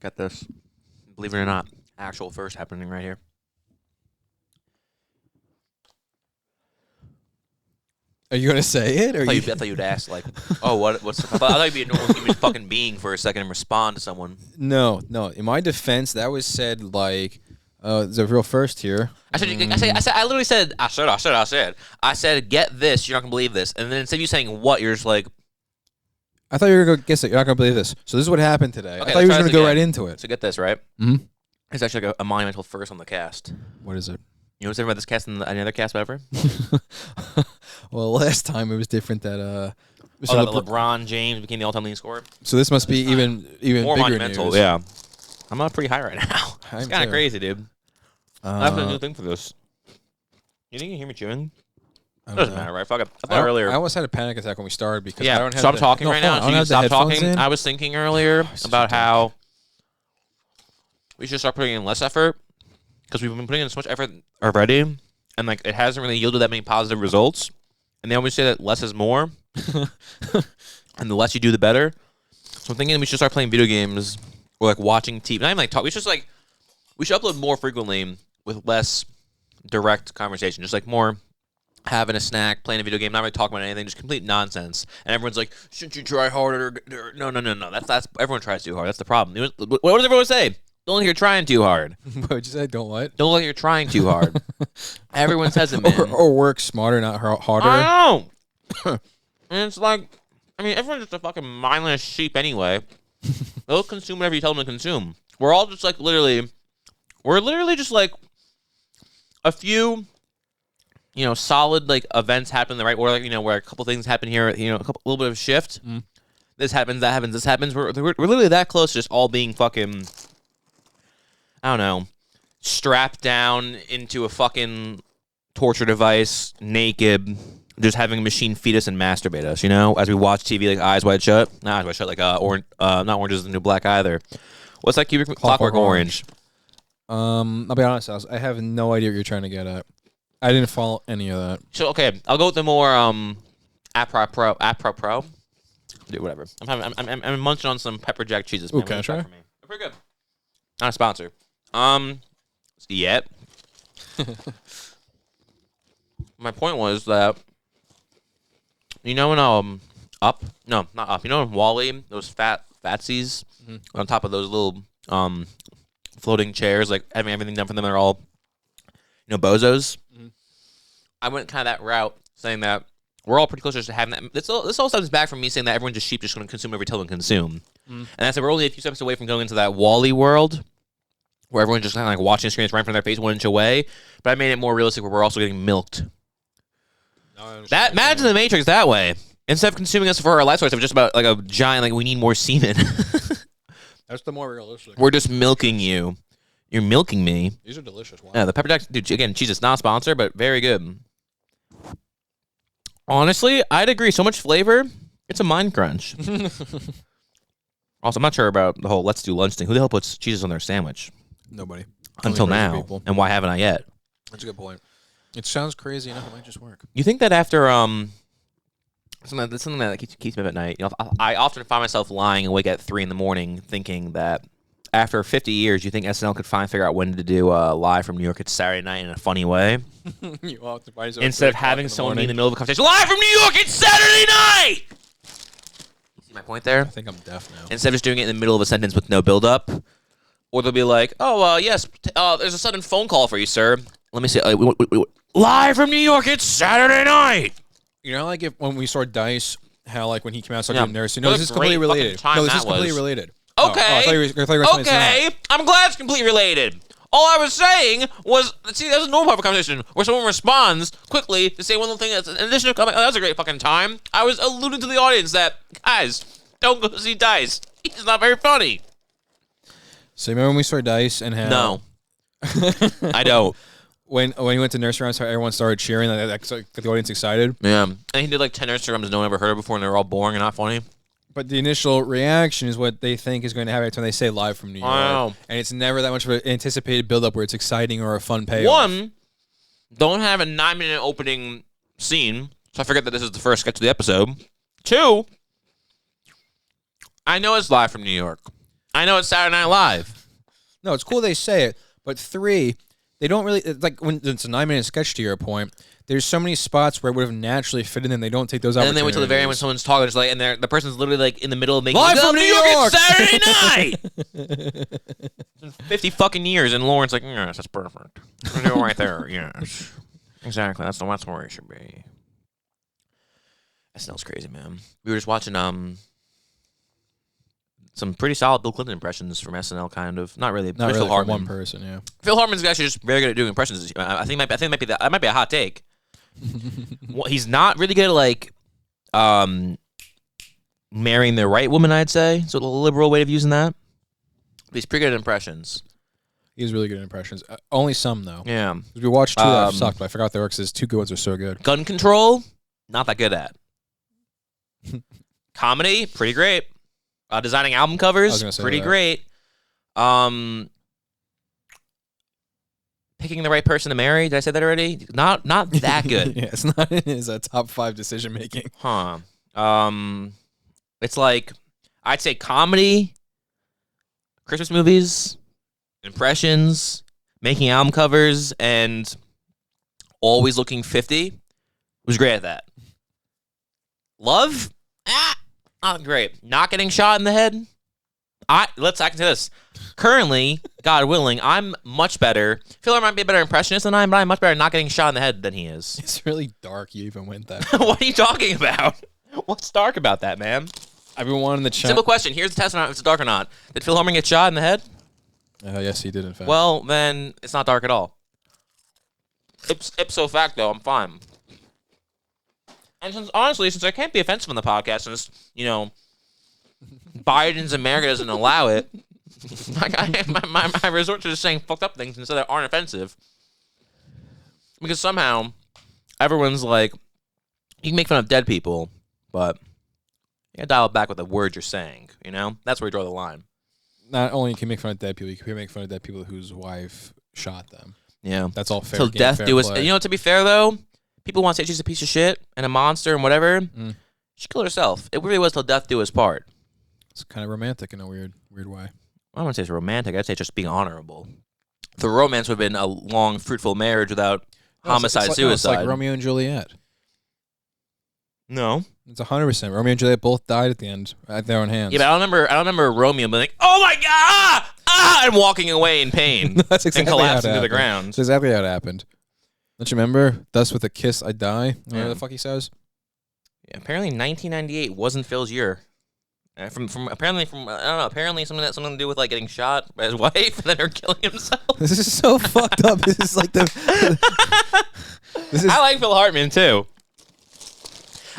Got this. Believe it or not, actual first happening right here. Are you gonna say it? Or I thought you'd ask like, "Oh, what's?" I thought you'd be a normal human fucking being for a second and respond to someone. No. In my defense, that was said like, there's a real first here. I literally said, I said, get this. You're not gonna believe this. And then instead of you saying what, you're just like, I thought you were gonna guess it. You're not gonna believe this. So this is what happened today. Okay, I thought you were let's gonna try go this right again. into it. So get this, right? Mm-hmm. It's actually like a monumental first on the cast. What is it? You know what's different about this cast than any other cast ever? Well, last time it was different. That LeBron James became the all-time leading scorer. So this must be even More bigger monumental. news. Yeah, I'm up pretty high right now. It's I'm kind of too. crazy, dude. I have a new thing for this. You think you hear me chewing? I It don't doesn't know. matter, right? Fuck it. I thought earlier. I almost had a panic attack when we started because I Yeah, don't have. so I'm talking right now. I So don't you have the stop headphones talking. in. I was thinking earlier such about a dick. how we should start putting in less effort because we've been putting in so much effort already, and like it hasn't really yielded that many positive results. And they always say that less is more, and the less you do, the better. So I'm thinking we should start playing video games or like watching TV. Not even like talk. We should upload more frequently with less direct conversation, just like more having a snack, playing a video game, not really talking about anything, just complete nonsense. And everyone's like, "Shouldn't you try harder?" No. That's everyone tries too hard. That's the problem. What does everyone say? Don't look like you're trying too hard. What'd you say? Don't what? Don't look like you're trying too hard. Everyone says it, man. Or work smarter, not harder. I know. And it's like, I mean, everyone's just a fucking mindless sheep anyway. They'll consume whatever you tell them to consume. We're all just like we're literally just like a few, solid like events happen in the right order, like, where a couple things happen here, a little bit of shift. Mm. This happens, that happens, this happens. We're literally that close to just all being fucking, I don't know, strapped down into a fucking torture device, naked, just having a machine feed us and masturbate us, as we watch TV, like eyes wide shut. Not eyes wide shut, like not Orange is the New Black either. What's that? Clockwork Orange. I'll be honest, I have no idea what you're trying to get at. I didn't follow any of that. So okay, I'll go with the more apropos. Dude, whatever. I'm munching on some pepper jack cheeses. Ooh, can I try? They're pretty good. Not a sponsor. Yet. My point was that in Up? No, not Up. In Wall-E, those fatsies on top of those little floating chairs, like having everything done for them, they're all bozos. Mm-hmm. I went kind of that route, saying that we're all pretty close to having that. This all stems back from me saying that everyone's just sheep, just going to consume whatever you tell them to consume. And I said we're only a few steps away from going into that Wall-E world, where everyone's just kind of like watching the screen right in front of their face 1 inch away. But I made it more realistic, where we're also getting milked. Imagine the Matrix that way. Instead of consuming us for our life source, it was just about like a giant, like we need more semen. That's the more realistic. We're just milking you. You're milking me. These are delicious. Wow. Yeah, the pepper jack, dude. Again, cheese is not a sponsor, but very good. Honestly, I'd agree. So much flavor, it's a mind crunch. Also, I'm not sure about the whole let's do lunch thing. Who the hell puts cheeses on their sandwich? Nobody. Until Only crazy now. people. And why haven't I yet? That's a good point. It sounds crazy enough. It might just work. You think that after something that keeps me up at night. I often find myself lying awake at 3 a.m. thinking that after 50 years, you think SNL could finally figure out when to do Live from New York. It's Saturday night in a funny way. Instead of having someone be in the middle of a conversation, Live from New York, it's Saturday night! You see my point there? I think I'm deaf now. Instead of just doing it in the middle of a sentence with no build-up. Or they'll be like, yes, there's a sudden phone call for you, sir. Let me see. Live from New York, it's Saturday night! Like when we saw Dice, how like when he came out started doing nursing. What No, a this is completely great fucking related. time No, this that is completely was. related. Okay. I thought you were saying it's Okay, I'm glad it's completely related. All I was saying was, see, that's a normal part of a conversation where someone responds quickly to say one little thing that's an additional comment. Oh, that was a great fucking time. I was alluding to the audience that, guys, don't go see Dice. He's not very funny. So remember when we saw Dice and how? No. I don't. When he went to nursery rhymes, how everyone started cheering, that got the audience excited. Yeah. And he did like 10 nursery rhymes no one ever heard of before, and they're all boring and not funny. But the initial reaction is what they think is going to happen when they say Live from New York. Wow. And it's never that much of an anticipated build-up where it's exciting or a fun payoff. One, don't have a 9-minute opening scene, so I forget that this is the first sketch of the episode. Two, I know it's Live from New York. I know it's Saturday Night Live. No, it's cool they say it, but 3, they don't really like when it's a 9-minute sketch. To your point, there's so many spots where it would have naturally fit in, and they don't take those. And then they wait till the very end when someone's talking, just like, and the person's literally like in the middle of making Live from New York. It's Saturday night. 50 fucking years, and Lauren's like, yes, that's perfect. We're doing right there. Yes, exactly. That's where it should be. SNL's crazy, man. We were just watching some pretty solid Bill Clinton impressions from SNL, kind of. Not really. Not really Phil Hartman. one person, yeah. Phil Hartman's actually just very good at doing impressions. I think that might be a hot take. Well, he's not really good at like marrying the right woman, I'd say. So a liberal way of using that. But he's pretty good at impressions. He's really good at impressions. Only some though. Yeah. We watched 2 that sucked, but I forgot they were because his 2 good ones are so good. Gun control, not that good at. Comedy, pretty great. Designing album covers, pretty great. Picking the right person to marry, did I say that already? Not that good. Yeah, it's not in his top 5 decision making. Huh. It's like, I'd say comedy, Christmas movies, impressions, making album covers, and always looking 50. Was great at that. Love? Not great. Not getting shot in the head? I can say this. Currently, God willing, I'm much better. Phil might be a better impressionist than I am, but I'm much better at not getting shot in the head than he is. It's really dark you even went that. What are you talking about? What's dark about that, man? I've been wanting to check. Simple question. Here's the test on if it's dark or not. Did Phil Hartman get shot in the head? Yes, he did, in fact. Well, then it's not dark at all. Ipso facto, I'm fine. And since I can't be offensive on the podcast, since, Biden's America doesn't allow it, I resort to just saying fucked up things instead that aren't offensive. Because somehow, everyone's like, you can make fun of dead people, but you gotta dial it back with the words you're saying, That's where we draw the line. Not only can you make fun of dead people, you can make fun of dead people whose wife shot them. Yeah. That's all fair. Till death do us. To be fair, though, people want to say she's a piece of shit and a monster and whatever. She killed herself. It really was till death do us part. It's kind of romantic in a weird way. I don't want to say it's romantic. I'd say it's just being honorable. The romance would have been a long, fruitful marriage without homicide, suicide. It's like Romeo and Juliet. No. It's 100%. Romeo and Juliet both died at the end at their own hands. Yeah, but I don't remember Romeo being like, "Oh my god!" and walking away in pain. That's exactly and collapsing to the ground. That's exactly how it happened. Don't you remember? Thus with a kiss I die. Whatever the fuck he says. Yeah, apparently 1998 wasn't Phil's year. From apparently something to do with like getting shot by his wife and then her killing himself. This is so fucked up. This is like I like Phil Hartman too.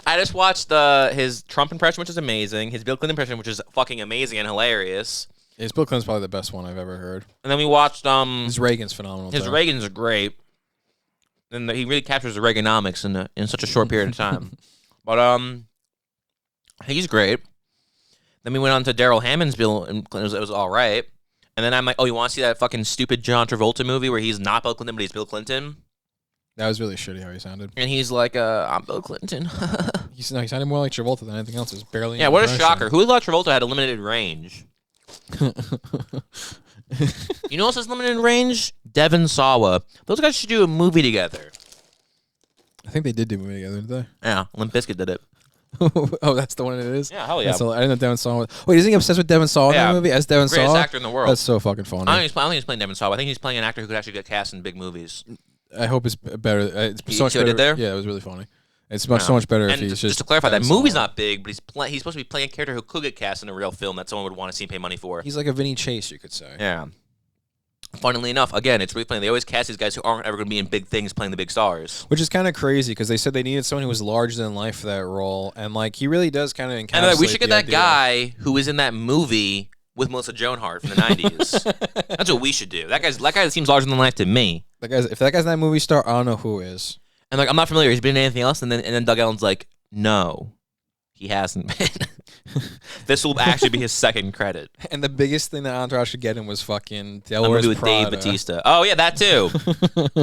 I just watched his Trump impression, which is amazing. His Bill Clinton impression, which is fucking amazing and hilarious. His Bill Clinton's probably the best one I've ever heard. And then we watched his Reagan's phenomenal. His Reagan's are great. And he really captures the Reaganomics in such a short period of time. But he's great. Then we went on to Daryl Hammond's Bill, and it was all right. And then I'm like, oh, you want to see that fucking stupid John Travolta movie where he's not Bill Clinton, but he's Bill Clinton? That was really shitty how he sounded. And he's like, I'm Bill Clinton. he sounded more like Travolta than anything else. It's barely. Yeah, what a shocker. Who thought Travolta had a limited range? You know what's his limited range? Devon Sawa. Those guys should do a movie together. I think they did do a movie together, didn't they? Yeah, Limp Bizkit did it. Oh, that's the one it is? Yeah, hell yeah. I didn't know Devon Sawa. Wait, isn't he obsessed with Devon Sawa in that movie? As Devon Sawa? Greatest actor in the world. That's so fucking funny. I don't think he's playing Devon Sawa. I think he's playing an actor who could actually get cast in big movies. I hope it's better. It's so much better. Did there? Yeah, it was really funny. It's so much better if he's just to clarify, that movie's not big, but he's supposed to be playing a character who could get cast in a real film that someone would want to see and pay money for. He's like a Vinnie Chase, you could say. Yeah. Funnily enough, again, it's really funny. They always cast these guys who aren't ever going to be in big things playing the big stars. Which is kind of crazy because they said they needed someone who was larger than life for that role. And, like, he really does kind of encapsulate And we should get that idea. guy who was in that movie with Melissa Joan Hart from the 90s. That's what we should do. That guy seems larger than life to me. If that guy's not a movie star, I don't know who is. And, like, I'm not familiar. He's been in anything else? And then Doug Ellen's like, no, he hasn't been. This will actually be his second credit. And the biggest thing that Entourage should get him was fucking Del A movie with Prada. Dave Bautista. Oh yeah, that too.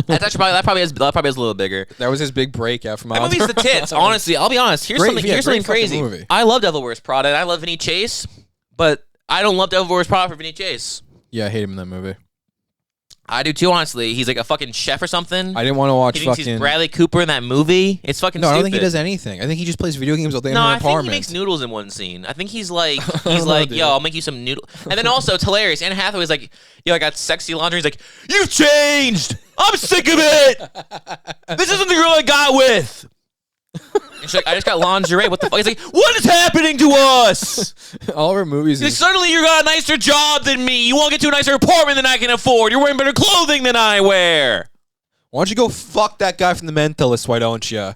That's actually that probably is a little bigger. That was his big breakout from That Entourage. movie's the tits. Honestly, I'll be honest. Here's something great crazy. movie. I love Devil Wears Prada and I love Vinnie Chase, but I don't love Devil Wears Prada for Vinny Chase. Yeah, I hate him in that movie. I do too, honestly. He's like a fucking chef or something. I didn't want to watch He thinks fucking... he's Bradley Cooper in that movie. It's fucking No, I stupid. don't think he does anything. I think he just plays video games all day in her I apartment. think he makes noodles in one scene. I think he's like, know, yo, I'll make you some noodles. And then also, it's hilarious. Anne Hathaway's like, yo, I got sexy laundry. He's like, you've changed. I'm sick of it. This isn't the girl I got with. And she's like, I just got lingerie. What the fuck? He's like, what is happening to us? All of her movies. Like, suddenly you got a nicer job than me. You want to get to a nicer apartment than I can afford. You're wearing better clothing than I wear. Why don't you go fuck that guy from The Mentalist? Why don't you?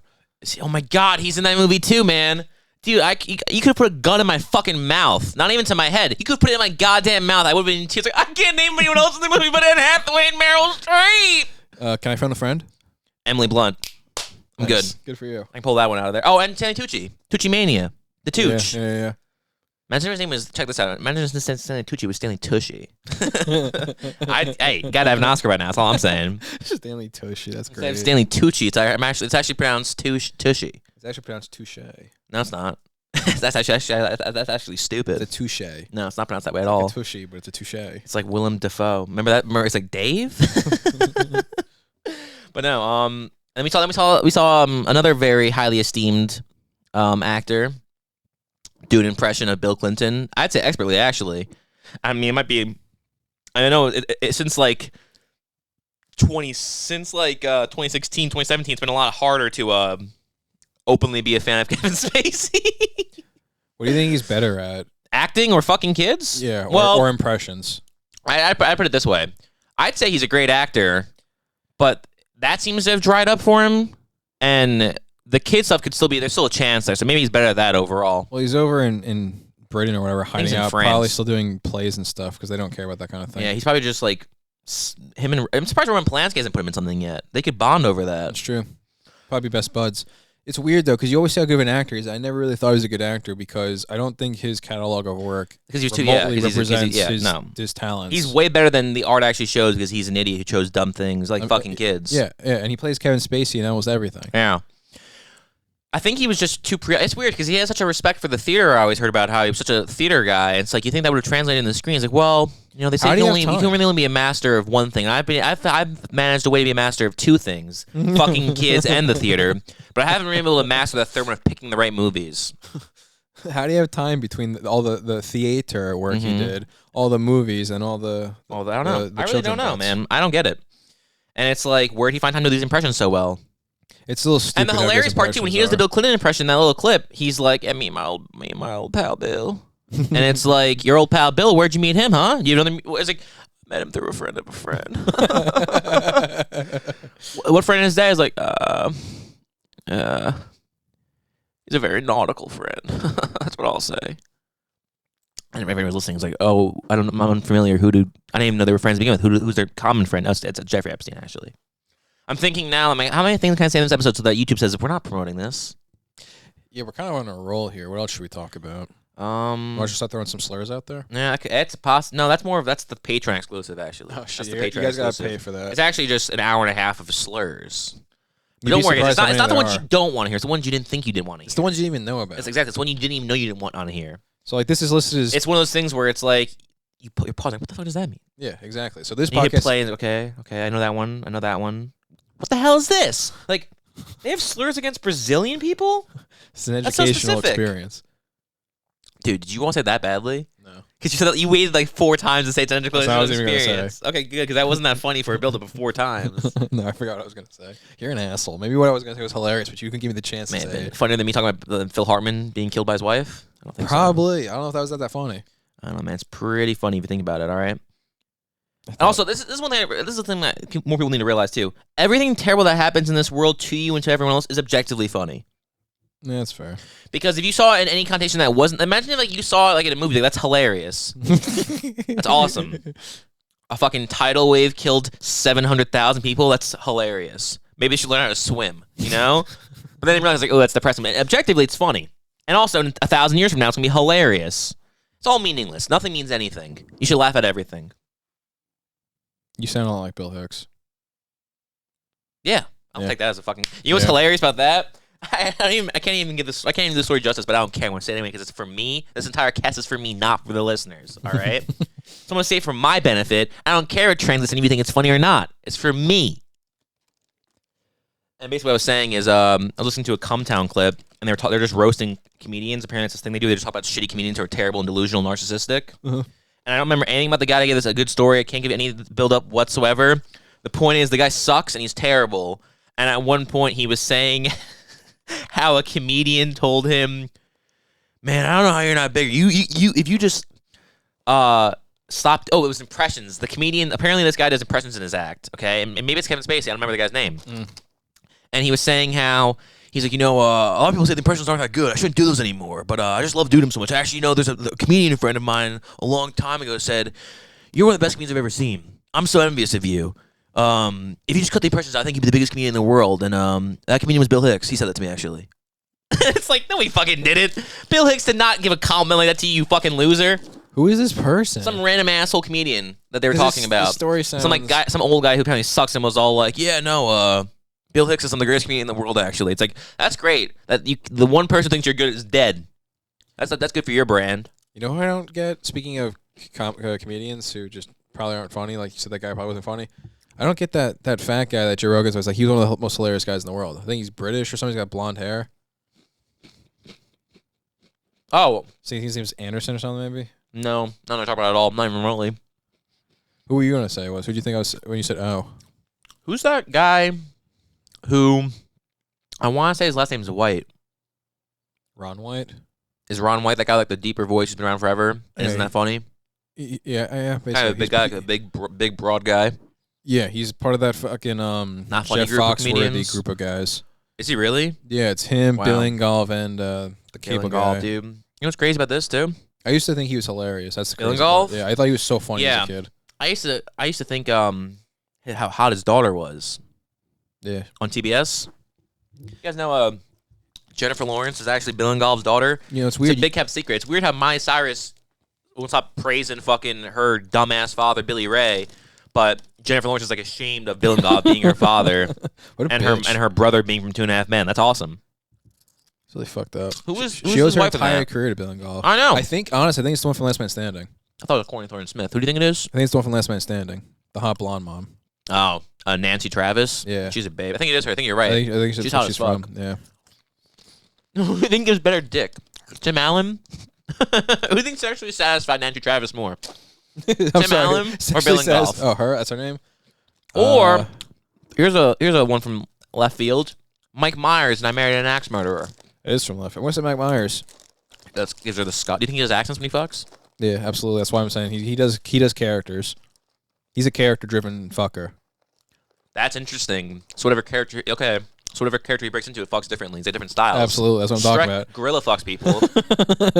Oh my God, he's in that movie too, man. Dude, you could have put a gun in my fucking mouth. Not even to my head. You could have put it in my goddamn mouth. I would have been in tears. Like, I can't name anyone else in the movie but Anne Hathaway and Meryl Streep. Can I phone a friend? Emily Blunt. I'm Nice. good. Good for you. I can pull that one out of there. Oh, and Stanley Tucci. Tucci Mania. The Tooch. Yeah. Imagine his name was, check this out. Imagine Stanley Tucci was Stanley Tushy. Hey, gotta have an Oscar right now. That's all I'm saying. Stanley Tushy. That's Instead great. of Stanley Tucci, it's actually pronounced Tushy. It's actually pronounced touche. No, it's not. that's actually stupid. It's a touche. No, it's not pronounced that way at It's all. like a tushy, but it's a touche. It's like Willem Dafoe. Remember that? It's like Dave. But no. And we saw another very highly esteemed actor do an impression of Bill Clinton. I'd say expertly, actually. I mean, it might be. I don't know. Since 2016, 2017, it's been a lot harder to openly be a fan of Kevin Spacey. What do you think he's better at? Acting or fucking kids? Yeah, well, or impressions. I put it this way. I'd say he's a great actor, but that seems to have dried up for him. And the kid stuff could still be, there's still a chance there. So maybe he's better at that overall. Well, he's over in Britain or whatever, hiding in out, France. probably still doing plays and stuff because they don't care about that kind of thing. Yeah, he's probably just like him and I'm surprised Roman Polanski hasn't put him in something yet. They could bond over that. That's true. Probably best buds. It's weird though because you always say how good of an actor he is. I never really thought he was a good actor because I don't think his catalog of work Because he was too remotely yeah, represents no. his talents. He's way better than the art actually shows because he's an idiot who chose dumb things like fucking kids. Yeah, and he plays Kevin Spacey in almost everything. Yeah. I think he was just too it's weird because he has such a respect for the theater. I always heard about how he was such a theater guy. It's like you think that would have translated in the screen. It's like, well, they say you can really only be a master of one thing. I've managed a way to be a master of two things: fucking kids and the theater. But I haven't been able to master the third one of picking the right movies. How do you have time between all the theater work he did, all the movies, and all the? Well, I don't know. The I really don't know, bits? man. I don't get it. And it's like, where did he find time to do these impressions so well? It's a little stupid. And the hilarious part too, when he does the Bill Clinton impression, that little clip, he's like, "Yeah, me and my old pal Bill," and it's like, "Your old pal Bill, where'd you meet him, huh?" It's like, "Met him through a friend of a friend." What friend is that? He's like, he's a very nautical friend. That's what I'll say. And everyone was listening. It's like, "Oh, I'm unfamiliar. I didn't even know they were friends to begin with. Who's their common friend?" Oh, it's Jeffrey Epstein, actually. I'm thinking now, I'm like, how many things can I say in this episode so that YouTube says if we're not promoting this? Yeah, we're kind of on a roll here. What else should we talk about? Want to start throwing some slurs out there? Yeah, it's No, that's the Patreon exclusive, actually. Oh, shit. That's the You Patreon guys got to exclusive. pay for that. It's actually just an hour and a half of slurs. But You'd don't be worry, it's surprised how not the many ones there you don't want to hear. It's the ones you didn't think you didn't want to hear. It's the ones you didn't even know about. It's exactly. It's the one you didn't even know you didn't want on here. So, like, this is listed as... It's one of those things where it's like, you put your pause, like, what the fuck does that mean? Yeah, exactly. So this And you hit podcast... play, and okay, I know that one. I know that one. What the hell is this? Like, they have slurs against Brazilian people? It's an That's so educational specific. experience. Dude, did you want to say that badly? No. Because you said that you waited like 4 times to say it's an That's what I was even gonna say. experience. Okay, good, because that wasn't that funny for a build-up of 4 times. No, I forgot what I was going to say. You're an asshole. Maybe what I was going to say was hilarious, but you can give me the chance to say it. Funnier than me talking about Phil Hartman being killed by his wife? I don't think so. Probably. I don't know if that was that funny. I don't know, man. It's pretty funny if you think about it, all right? And also, this is one thing. This is the thing that more people need to realize, too. Everything terrible that happens in this world to you and to everyone else is objectively funny. Yeah, that's fair. Because if you saw it in any connotation that wasn't... Imagine if you saw it in a movie. That's hilarious. That's awesome. A fucking tidal wave killed 700,000 people. That's hilarious. Maybe they should learn how to swim, But then they realize, oh, that's depressing. And objectively, it's funny. And also, in 1,000 years from now, it's going to be hilarious. It's all meaningless. Nothing means anything. You should laugh at everything. You sound a lot like Bill Hicks. Yeah. I'll take that as a fucking... You know what's hilarious about that? I can't even give this. I can't even do the story justice, but I don't care. I'm gonna say it anyway because it's for me. This entire cast is for me, not for the listeners. All right. So I'm gonna say it for my benefit. I don't care if trans listen if you think it's funny or not. It's for me. And basically, what I was saying is, I was listening to a Cumtown clip, and they're just roasting comedians. Apparently, it's this thing they do. They just talk about shitty comedians who are terrible and delusional, narcissistic. And I don't remember anything about the guy to give this a good story. I can't give any build up whatsoever. The point is, the guy sucks and he's terrible. And at one point, he was saying how a comedian told him, "Man, I don't know how you're not bigger. You if you just stopped." Oh, it was impressions. The comedian, apparently, this guy does impressions in his act. Okay, and maybe it's Kevin Spacey. I don't remember the guy's name. And he was saying how he's like, a lot of people say the impressions aren't that good. I shouldn't do those anymore. But I just love doing them so much. Actually, there's a comedian friend of mine a long time ago said, "You're one of the best comedians I've ever seen. I'm so envious of you. If you just cut the impressions, I think you'd be the biggest comedian in the world." And that comedian was Bill Hicks. He said that to me, actually. It's like, no, he fucking didn't. Bill Hicks did not give a compliment like that to you, fucking loser. Who is this person? Some random asshole comedian that they were talking about. Story sounds... Some old guy who apparently sucks and was all like, "Yeah, no, Bill Hicks is some of the greatest comedian in the world." Actually, it's like, that's great. That the one person who thinks you're good is dead. That's good for your brand. You know who I don't get? Speaking of comedians who just probably aren't funny, like you said, that guy probably wasn't funny. I don't get that fat guy that Joe Rogan's was like. He was one of the most hilarious guys in the world. I think he's British or something. He's got blonde hair. Oh, see, his name's Anderson or something, maybe. No, not talking about it at all. Not even remotely. Who were you gonna say was? Who do you think I was when you said oh? Who's that guy? Who I want to say his last name's White. Ron White? Is Ron White that guy like the deeper voice who's been around forever? Yeah, Isn't that funny? Yeah. Basically. Kind of a big guy, like a big broad guy. Yeah, he's part of that fucking Not funny Jeff group of Foxworthy comedians. group of guys. Is he really? Yeah, it's him, Wow. Bill Ingolf, and the cable guy. dude. You know what's crazy about this too? I used to think he was hilarious. That's the crazy Ingolf? part. Yeah, I thought he was so funny Yeah. as a kid. I used to think how hot his daughter was Yeah. on TBS. You guys know Jennifer Lawrence is actually Bill Ingolf's daughter. It's It's weird. a big kept secret. It's weird how Miley Cyrus won't stop praising fucking her dumbass father, Billy Ray, but Jennifer Lawrence is like ashamed of Bill Ingolf being her father What a and bitch. her brother being from 2.5 Men. That's awesome. It's really fucked up. Who's She owes his her wife in entire that? career to Bill Ingolf. I know. I think it's the one from Last Man Standing. I thought it was Courtney Thorne Smith. Who do you think it is? I think it's the one from Last Man Standing. The hot blonde mom. Oh, Nancy Travis. Yeah. She's a babe. I think it is her. I think you're right. I think She's she's hot she's as fuck. from. Yeah. Who thinks gives better dick? Tim Allen? Who thinks sexually satisfied Nancy Travis more? I'm Tim sorry. Allen or Sexually Bill Ingolf? Oh, her? That's her name? Or here's a one from left field. Mike Myers and I Married an Axe Murderer. It is from left. What's it, Mike Myers? That gives her the Scott. Do you think he does accents when he fucks? Yeah, absolutely. That's why I'm saying he does characters. He's a character-driven fucker. That's interesting. So whatever character he breaks into, it fucks differently. It's a different style. Absolutely, that's what I'm talking Shrek about. gorilla fucks people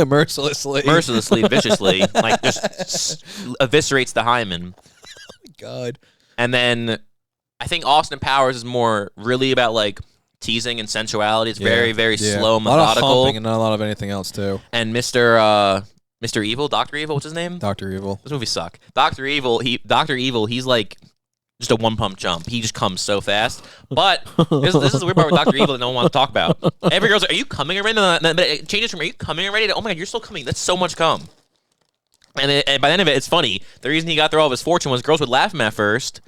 Mercilessly, viciously, like just eviscerates the hymen. God. And then I think Austin Powers is more really about like teasing and sensuality. It's very, very slow, a lot of methodical. humping and not a lot of anything else too. And Mr. Evil, Dr. Evil, what's his name? Dr. Evil. This movie suck. Dr. Evil, he's like just a one-pump jump. He just comes so fast. But this is the weird part with Dr. Evil that no one wants to talk about. Every girl's like, "Are you coming already?" But it changes from, "Are you coming already?" to, "Oh my God, you're still coming." That's so much cum. And by the end of it, it's funny. The reason he got through all of his fortune was girls would laugh at him at first.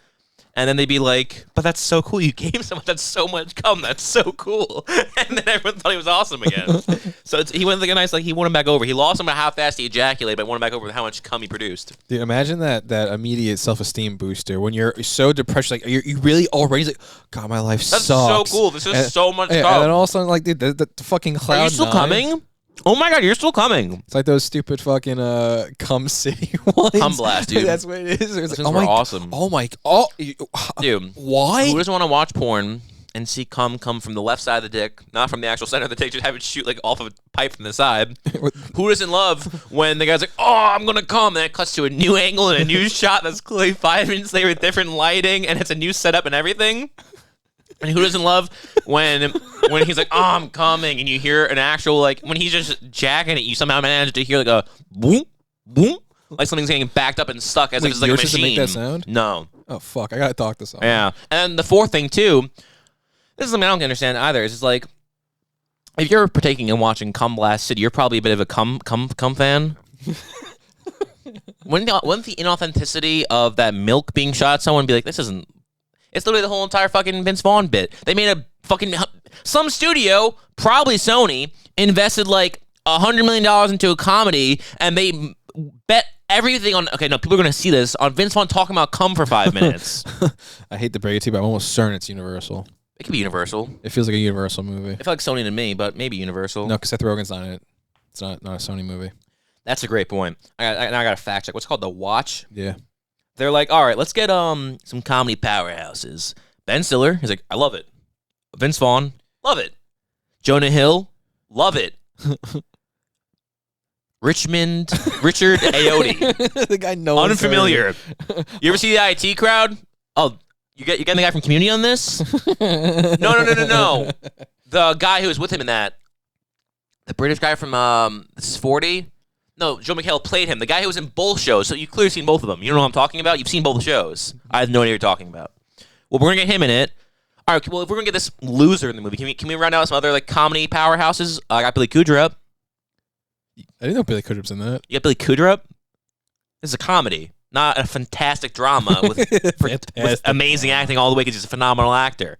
And then they'd be like, "But that's so cool. You gave someone that's so much cum. That's so cool." And then everyone thought he was awesome again. So he went like a nice, like he won him back over. He lost him by how fast he ejaculated, but won him back over with how much cum he produced. Dude, imagine that immediate self-esteem booster when you're so depressed, like you really already like, God, my life That's sucks. so cool. This is so much cum. And then all of a sudden, like, dude, the fucking cloud. Are you still coming? Oh my God, you're still coming. It's like those stupid fucking cum city ones. Cum blast, dude. That's what it is. It's Those like, things were awesome. Oh my, oh, Dude, why? who doesn't want to watch porn and see cum come from the left side of the dick, not from the actual center of the dick, just have it shoot like off of a pipe from the side? Who doesn't love when the guy's like, "Oh, I'm gonna come," and it cuts to a new angle and a new shot that's clearly 5 minutes later with different lighting and it's a new setup and everything? And who doesn't love when he's like, "Oh, I'm coming," and you hear an actual, like, when he's just jacking it, you somehow manage to hear like a boom, boom, like something's getting backed up and stuck as if it's like a yours machine. doesn't make that sound? No. Oh fuck! I gotta talk to someone. Yeah. And then the fourth thing too, this is something I don't understand either. Is it's like, If you're partaking in watching Cum Blast City, you're probably a bit of a cum fan. Wouldn't the inauthenticity of that milk being shot at someone be like, this isn't... It's literally the whole entire fucking Vince Vaughn bit. They made a fucking... Some studio, probably Sony, invested like $100 million into a comedy, and they bet everything on... Okay, no, people are going to see this, on Vince Vaughn talking about cum for 5 minutes. I hate to break it to you, but I'm almost certain it's Universal. It could be Universal. It feels like a Universal movie. I feel like Sony to me, but maybe Universal. No, because Seth Rogen's not in it. It's not a Sony movie. That's a great point. I got a fact check. What's it called? The Watch? Yeah. They're like, all right, let's get some comedy powerhouses. Ben Stiller, he's like, I love it. Vince Vaughn, love it. Jonah Hill, love it. Richard Ayoade. The guy no one's unfamiliar. You ever see the IT crowd? Oh, you getting the guy from Community on this? No. The guy who was with him in that. The British guy from This Is 40. No, Joe McHale played him. The guy who was in both shows. So you've clearly seen both of them. You know what I'm talking about? You've seen both shows. I have no idea what you're talking about. Well, we're going to get him in it. All right, well, if we're going to get this loser in the movie, can we round out some other like comedy powerhouses? I got Billy Kudrup. I didn't know Billy Kudrup's in that. You got Billy Kudrup? This is a comedy, not a fantastic drama with amazing acting all the way because he's a phenomenal actor.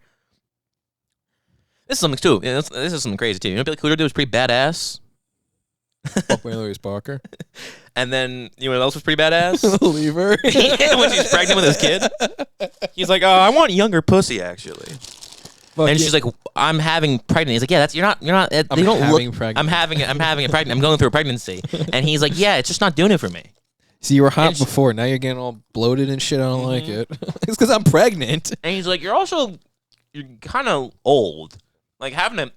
This is something, too. Yeah, this is something crazy, too. You know Billy Kudrup was pretty badass? Louise Parker. And then, you know what else was pretty badass? Lever. When she's pregnant with his kid. He's like, I want younger pussy, actually. And she's like, I'm having pregnant. He's like, yeah, you're not. They don't look. Pregnant. I'm having a pregnant. I'm going through a pregnancy. And he's like, yeah, it's just not doing it for me. See, you were hot before. Now you're getting all bloated and shit. I don't like it. It's because I'm pregnant. And he's like, you're kind of old. Like having a.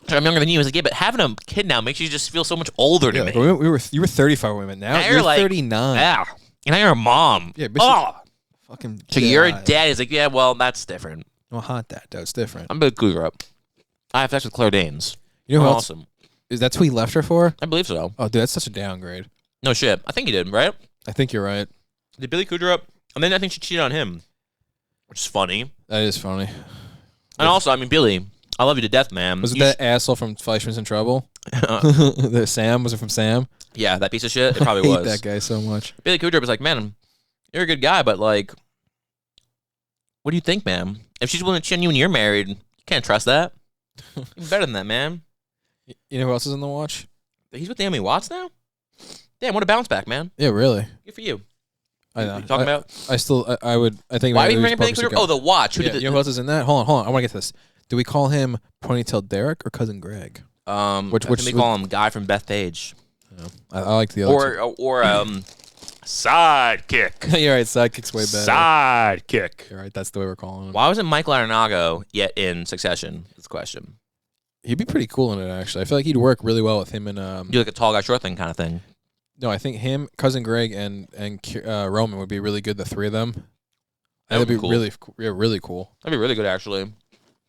I'm younger than you. I was like, yeah, but having a kid now makes you just feel so much older to me. You were 35 women. Now you're like 39. Yeah. And now you're a mom. Yeah, fucking. So you're a dad. He's like, yeah, well, that's different. I'm a hot dad, though. It's different. I'm Billy Kudrup. I have sex with Claire Danes. You know who awesome. Is that who he left her for? I believe so. Oh, dude, that's such a downgrade. No shit. I think he did, right? I think you're right. Did Billy Kudrup? And then I think she cheated on him, which is funny. That is funny. And also, I mean, Billy, I love you to death, man. Was it that asshole from Fleischman's in Trouble? The Sam? Was it from Sam? Yeah, that piece of shit. It probably was. I hate that guy so much. Billy Kudrup was like, man, you're a good guy, but like, what do you think, man? If she's willing to cheat on you when you're married, you can't trust that. You're better than that, man. You know who else is in the watch? He's with Naomi Watts now? Damn, what a bounce back, man. Yeah, really. Good for you. I know. You talking about? I think. Why are you bringing Billy Kudrup? Oh, the watch. You know who else is in that? Hold on. I want to get this. Do we call him Ponytail Derek or Cousin Greg? Which we call him Guy from Bethpage. Oh, I like the other or Sidekick. You're right. Sidekick's way better. Sidekick. You're right. That's the way we're calling him. Why wasn't Michael Arenado yet in Succession? That's the question. He'd be pretty cool in it, actually. I feel like he'd work really well with him and do like a tall guy, short thing kind of thing. No, I think him, Cousin Greg, and Roman would be really good. The three of them. That'd be cool. really cool. That'd be really good, actually.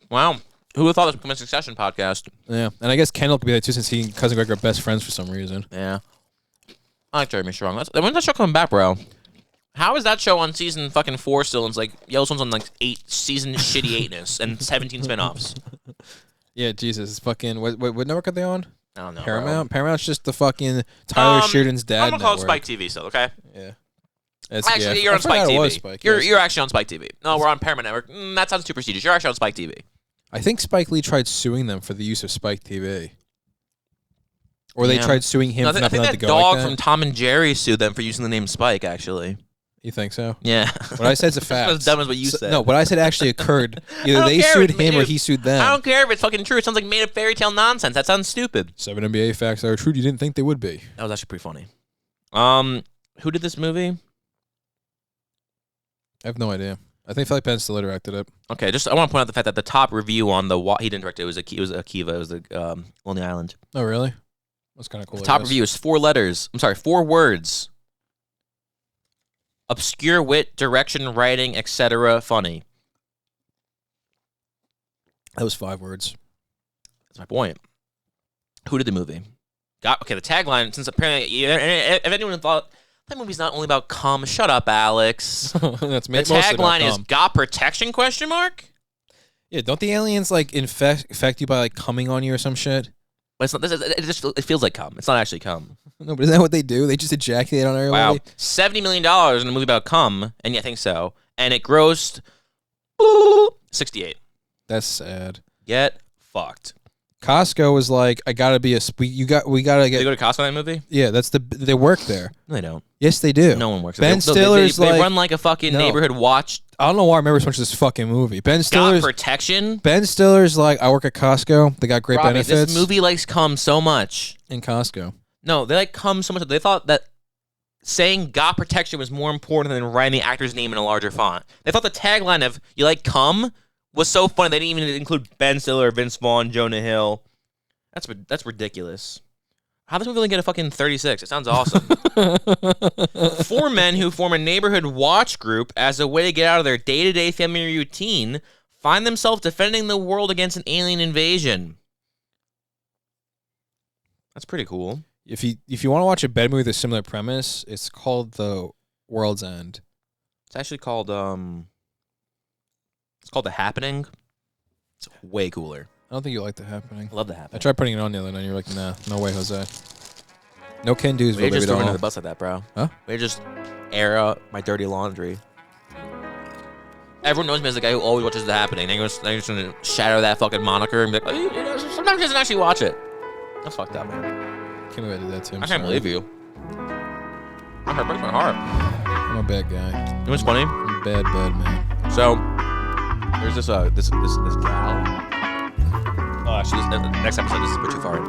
Wow. Who would have thought this would become a Succession podcast? Yeah, and I guess Kendall could be there too, since he and Cousin Greg are best friends for some reason. Yeah. I like Jeremy Strong. When's that show coming back, bro? How is that show on season fucking 4 still? And it's like Yellowstone's on like 8 season shitty 8ness and 17 spinoffs. Yeah, Jesus, it's fucking what network are they on? I don't know. Paramount. Bro. Paramount's just the fucking Tyler Sheridan's dad. I'm gonna call it Spike TV still, okay? Yeah. Actually, you're on Spike TV. Spike, you're actually on Spike TV. No, we're on Paramount Network. That sounds too prestigious. You're actually on Spike TV. I think Spike Lee tried suing them for the use of Spike TV. Or they tried suing him for not being allowed to go like that. I think that dog from Tom and Jerry sued them for using the name Spike, actually. You think so? Yeah. What I said is a fact. That's as dumb as what you said. No, what I said actually occurred. Either they sued him or he sued them. I don't care if it's fucking true. It sounds like made-up fairy tale nonsense. That sounds stupid. 7 NBA facts that are true you didn't think they would be. That was actually pretty funny. Who did this movie? I have no idea. I think Ben Stiller directed it. Okay, I want to point out the fact that the top review on he didn't direct it. It was Akiva. It was the Lonely Island. Oh, really? That's kind of cool. The top review is 4 words. Obscure wit, direction, writing, etc. Funny. That was 5 words. That's my point. Who did the movie? The tagline, since apparently, if anyone thought that movie's not only about cum, shut up, Alex. That's the tagline is "Got protection?" ? Yeah, Yeah, don't the aliens like infect you by like coming on you or some shit? But it's not. It feels like cum. It's not actually cum. No, but isn't that what they do? They just ejaculate on everybody. Wow, $70 million in a movie about cum, and yeah, I think so. And it grossed 68. That's sad. Get fucked. Costco was like, I gotta be we gotta Did get. they go to Costco in that movie? Yeah, they work there. No, they don't. Yes, they do. No one works. Ben Stiller's they like run like a fucking neighborhood watch. I don't know why I remember so much of this fucking movie. Ben Got Stiller's protection. Ben Stiller's like, I work at Costco. They got great Robbie, benefits. This movie likes cum so much. In Costco. No, they like cum so much. They thought that saying "got protection" was more important than writing the actor's name in a larger font. They thought the tagline of "you like cum" was so funny they didn't even include Ben Stiller, Vince Vaughn, Jonah Hill. That's ridiculous. How does this movie only get a fucking 36? It sounds awesome. 4 men who form a neighborhood watch group as a way to get out of their day-to-day family routine find themselves defending the world against an alien invasion. That's pretty cool. If you want to watch a bed movie with a similar premise, it's called The World's End. It's actually called it's called The Happening. It's way cooler. I don't think you like The Happening. I love The Happening. I tried putting it on the other night and you're like, nah, no way, Jose. No can do's, We baby just throw doll. under the bus like that, bro. Huh? We just air out my dirty laundry. Everyone knows me as the guy who always watches The Happening. They're just going to shadow that fucking moniker and be like, oh, you know, sometimes he doesn't actually watch it. That's fucked up, man. Can't believe I did that to him. I can't believe you. I'm hurt. Breaks my heart. I'm a bad guy. You know what's funny? I'm a bad man. So there's this gal. Oh, actually, this next episode, this is a bit too far.